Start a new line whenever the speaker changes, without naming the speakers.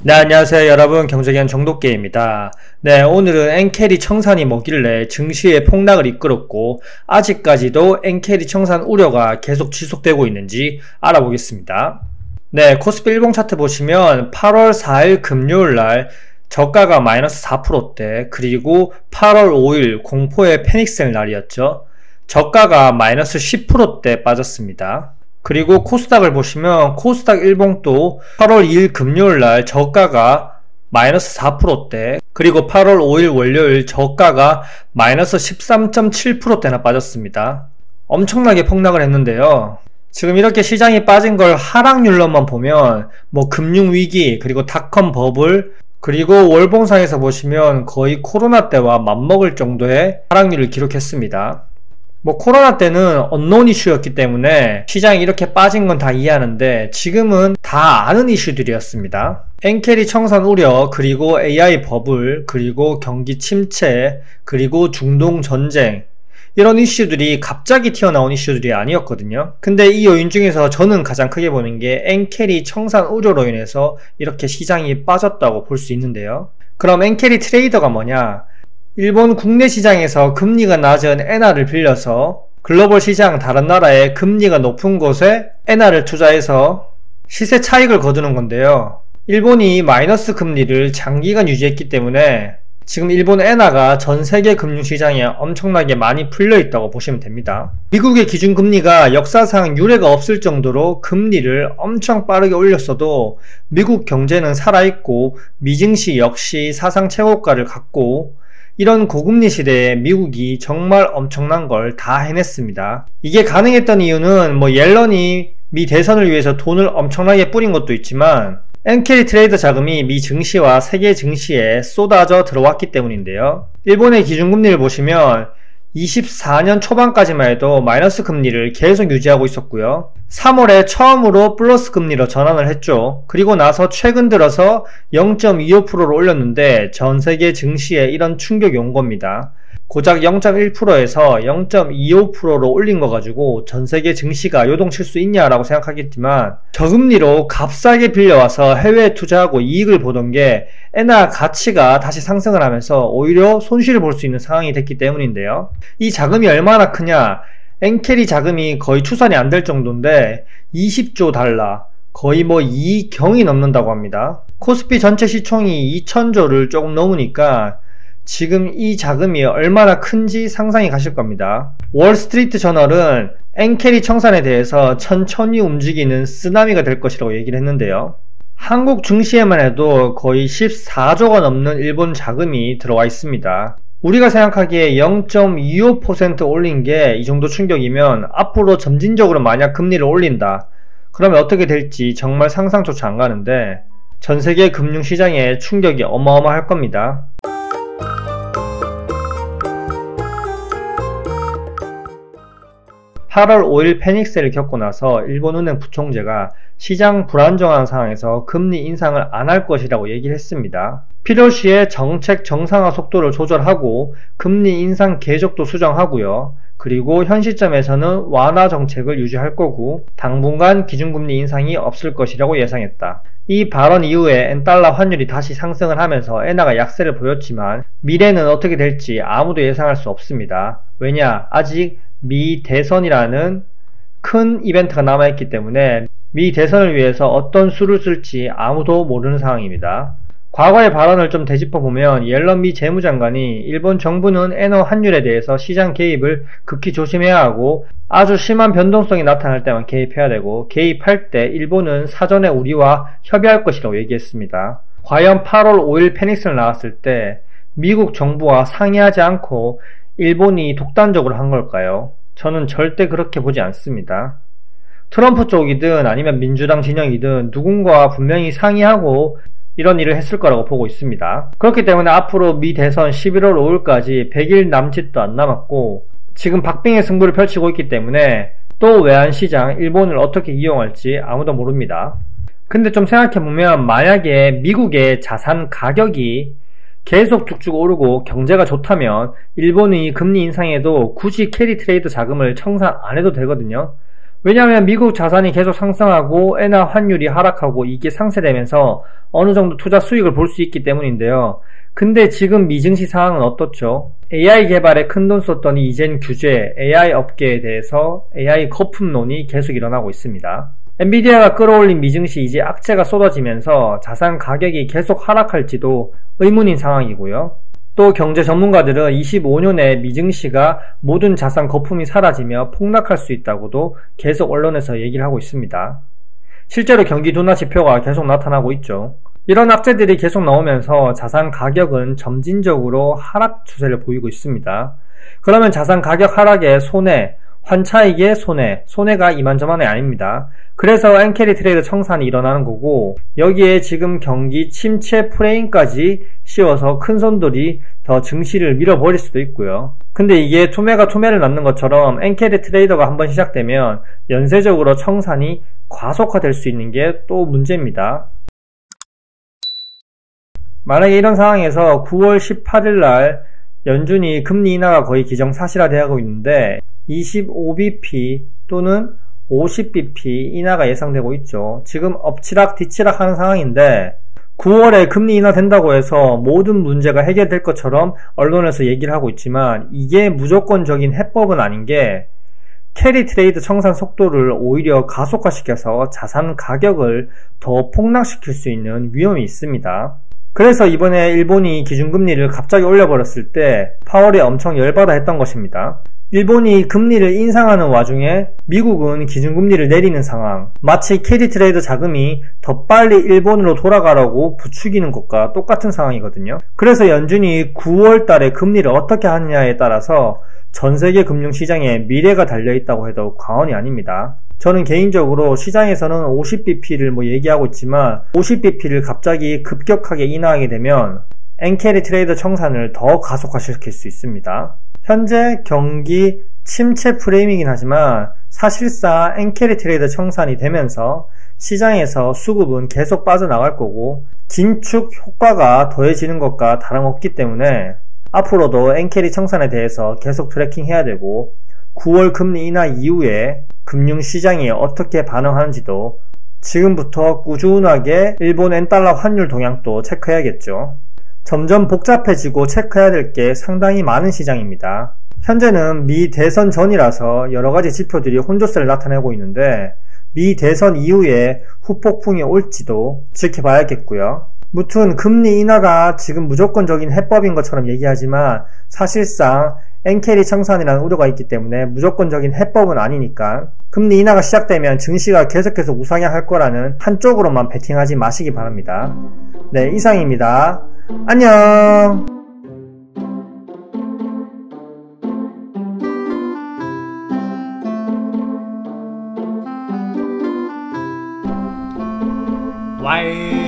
네, 안녕하세요 여러분, 경제견 정독계입니다. 네, 오늘은 엔캐리 청산이 뭐길래 증시의 폭락을 이끌었고 아직까지도 엔캐리 청산 우려가 계속 지속되고 있는지 알아보겠습니다. 네, 코스피 일봉 차트 보시면 8월 4일 금요일날 저가가 마이너스 4%대, 그리고 8월 5일 공포의 패닉셀 날이었죠. 저가가 마이너스 10%대 빠졌습니다. 그리고 코스닥을 보시면 코스닥 일봉도 8월 2일 금요일날 저가가 마이너스 4%대, 그리고 8월 5일 월요일 저가가 마이너스 13.7%대나 빠졌습니다. 엄청나게 폭락을 했는데요. 지금 이렇게 시장이 빠진 걸 하락률로만 보면 금융위기, 그리고 닷컴 버블, 그리고 월봉상에서 보시면 거의 코로나 때와 맞먹을 정도의 하락률을 기록했습니다. 코로나 때는 언노운 이슈였기 때문에 시장이 이렇게 빠진 건 다 이해하는데 지금은 다 아는 이슈들이었습니다. 엔캐리 청산 우려, 그리고 AI 버블, 그리고 경기 침체, 그리고 중동 전쟁, 이런 이슈들이 갑자기 튀어나온 이슈들이 아니었거든요. 근데 이 요인 중에서 저는 가장 크게 보는 게 엔캐리 청산 우려로 인해서 이렇게 시장이 빠졌다고 볼 수 있는데요. 그럼 엔캐리 트레이더가 뭐냐? 일본 국내 시장에서 금리가 낮은 엔화를 빌려서 글로벌 시장 다른 나라의 금리가 높은 곳에 엔화를 투자해서 시세 차익을 거두는 건데요. 일본이 마이너스 금리를 장기간 유지했기 때문에 지금 일본 엔화가 전 세계 금융시장에 엄청나게 많이 풀려 있다고 보시면 됩니다. 미국의 기준금리가 역사상 유례가 없을 정도로 금리를 엄청 빠르게 올렸어도 미국 경제는 살아있고 미증시 역시 사상 최고가를 갖고, 이런 고금리 시대에 미국이 정말 엄청난 걸 다 해냈습니다. 이게 가능했던 이유는 옐런이 미 대선을 위해서 돈을 엄청나게 뿌린 것도 있지만 엔캐리 트레이더 자금이 미 증시와 세계 증시에 쏟아져 들어왔기 때문인데요. 일본의 기준금리를 보시면 24년 초반까지만 해도 마이너스 금리를 계속 유지하고 있었고요. 3월에 처음으로 플러스 금리로 전환을 했죠. 그리고 나서 최근 들어서 0.25%로 올렸는데 전 세계 증시에 이런 충격이 온 겁니다. 고작 0.1%에서 0.25%로 올린 거 가지고 전 세계 증시가 요동칠 수 있냐라고 생각하겠지만, 저금리로 값싸게 빌려와서 해외에 투자하고 이익을 보던 게 엔화 가치가 다시 상승을 하면서 오히려 손실을 볼 수 있는 상황이 됐기 때문인데요. 이 자금이 얼마나 크냐? 엔캐리 자금이 거의 추산이 안 될 정도인데 20조 달러, 거의 2경이 넘는다고 합니다. 코스피 전체 시총이 2000조를 조금 넘으니까 지금 이 자금이 얼마나 큰지 상상이 가실 겁니다. 월스트리트 저널은 엔캐리 청산에 대해서 천천히 움직이는 쓰나미가 될 것이라고 얘기를 했는데요. 한국 증시에만 해도 거의 14조가 넘는 일본 자금이 들어와 있습니다. 우리가 생각하기에 0.25% 올린 게 이 정도 충격이면 앞으로 점진적으로 만약 금리를 올린다, 그러면 어떻게 될지 정말 상상조차 안 가는데 전세계 금융시장에 충격이 어마어마할 겁니다. (8월 5일) 패닉셀을 겪고 나서 일본은행 부총재가 시장 불안정한 상황에서 금리 인상을 안 할 것이라고 얘기를 했습니다. 필요시에 정책 정상화 속도를 조절하고 금리 인상 계속도 수정하고요. 그리고 현 시점에서는 완화 정책을 유지할 거고 당분간 기준금리 인상이 없을 것이라고 예상했다. 이 발언 이후에 엔달러 환율이 다시 상승을 하면서 엔화가 약세를 보였지만 미래는 어떻게 될지 아무도 예상할 수 없습니다. 왜냐? 아직 미 대선이라는 큰 이벤트가 남아있기 때문에 미 대선을 위해서 어떤 수를 쓸지 아무도 모르는 상황입니다. 과거의 발언을 좀 되짚어보면 옐런 미 재무장관이 일본 정부는 엔화 환율에 대해서 시장 개입을 극히 조심해야 하고 아주 심한 변동성이 나타날 때만 개입해야 되고, 개입할 때 일본은 사전에 우리와 협의할 것이라고 얘기했습니다. 과연 8월 5일 패닉셀 나왔을 때 미국 정부와 상의하지 않고 일본이 독단적으로 한 걸까요? 저는 절대 그렇게 보지 않습니다. 트럼프 쪽이든 아니면 민주당 진영이든 누군가와 분명히 상의하고 이런 일을 했을 거라고 보고 있습니다. 그렇기 때문에 앞으로 미 대선 11월 5일까지 100일 남짓도 안 남았고 지금 박빙의 승부를 펼치고 있기 때문에 또 외환시장, 일본을 어떻게 이용할지 아무도 모릅니다. 근데 좀 생각해보면 만약에 미국의 자산 가격이 계속 쭉쭉 오르고 경제가 좋다면 일본이 금리 인상에도 굳이 캐리 트레이드 자금을 청산 안 해도 되거든요. 왜냐하면 미국 자산이 계속 상승하고 엔화 환율이 하락하고 이게 상쇄되면서 어느 정도 투자 수익을 볼 수 있기 때문인데요. 근데 지금 미증시 상황은 어떻죠? AI 개발에 큰돈 썼더니 이젠 규제, AI 업계에 대해서 AI 거품론이 계속 일어나고 있습니다. 엔비디아가 끌어올린 미증시 이제 악재가 쏟아지면서 자산 가격이 계속 하락할지도 의문인 상황이고요. 또 경제 전문가들은 25년에 미증시가 모든 자산 거품이 사라지며 폭락할 수 있다고도 계속 언론에서 얘기를 하고 있습니다. 실제로 경기 둔화 지표가 계속 나타나고 있죠. 이런 악재들이 계속 나오면서 자산 가격은 점진적으로 하락 추세를 보이고 있습니다. 그러면 자산 가격 하락의 손해, 환차익의 손해가 이만저만이 아닙니다. 그래서 엔캐리 트레이드 청산이 일어나는 거고, 여기에 지금 경기 침체 프레임까지 씌워서 큰 손들이 더 증시를 밀어버릴 수도 있고요. 근데 이게 투매가 투매를 낳는 것처럼 엔캐리 트레이더가 한번 시작되면 연쇄적으로 청산이 과속화될 수 있는 게 또 문제입니다. 만약에 이런 상황에서 9월 18일 날 연준이 금리 인하가 거의 기정사실화되고 있는데 25bp 또는 50bp 인하가 예상되고 있죠. 지금 엎치락 뒤치락 하는 상황인데 9월에 금리 인하 된다고 해서 모든 문제가 해결될 것처럼 언론에서 얘기를 하고 있지만 이게 무조건적인 해법은 아닌 게 캐리 트레이드 청산 속도를 오히려 가속화시켜서 자산 가격을 더 폭락시킬 수 있는 위험이 있습니다. 그래서 이번에 일본이 기준금리를 갑자기 올려버렸을 때 파월이 엄청 열받아 했던 것입니다. 일본이 금리를 인상하는 와중에 미국은 기준금리를 내리는 상황, 마치 캐리 트레이드 자금이 더 빨리 일본으로 돌아가라고 부추기는 것과 똑같은 상황이거든요. 그래서 연준이 9월 달에 금리를 어떻게 하느냐에 따라서 전세계 금융시장에 미래가 달려있다고 해도 과언이 아닙니다. 저는 개인적으로 시장에서는 50bp를 얘기하고 있지만 50bp를 갑자기 급격하게 인하하게 되면 엔캐리 트레이드 청산을 더 가속화시킬 수 있습니다. 현재 경기 침체 프레임이긴 하지만 사실상 엔캐리 트레이드 청산이 되면서 시장에서 수급은 계속 빠져나갈 거고 긴축 효과가 더해지는 것과 다름없기 때문에 앞으로도 엔캐리 청산에 대해서 계속 트래킹해야 되고 9월 금리 인하 이후에 금융시장이 어떻게 반응하는지도 지금부터 꾸준하게 일본 엔달러 환율 동향도 체크해야겠죠. 점점 복잡해지고 체크해야 될 게 상당히 많은 시장입니다. 현재는 미 대선 전이라서 여러가지 지표들이 혼조세를 나타내고 있는데 미 대선 이후에 후폭풍이 올지도 지켜봐야겠고요. 무튼 금리 인하가 지금 무조건적인 해법인 것처럼 얘기하지만 사실상 엔캐리 청산이라는 우려가 있기 때문에 무조건적인 해법은 아니니까 금리 인하가 시작되면 증시가 계속해서 우상향할 거라는 한쪽으로만 베팅하지 마시기 바랍니다. 네, 이상입니다. 안녕.
와이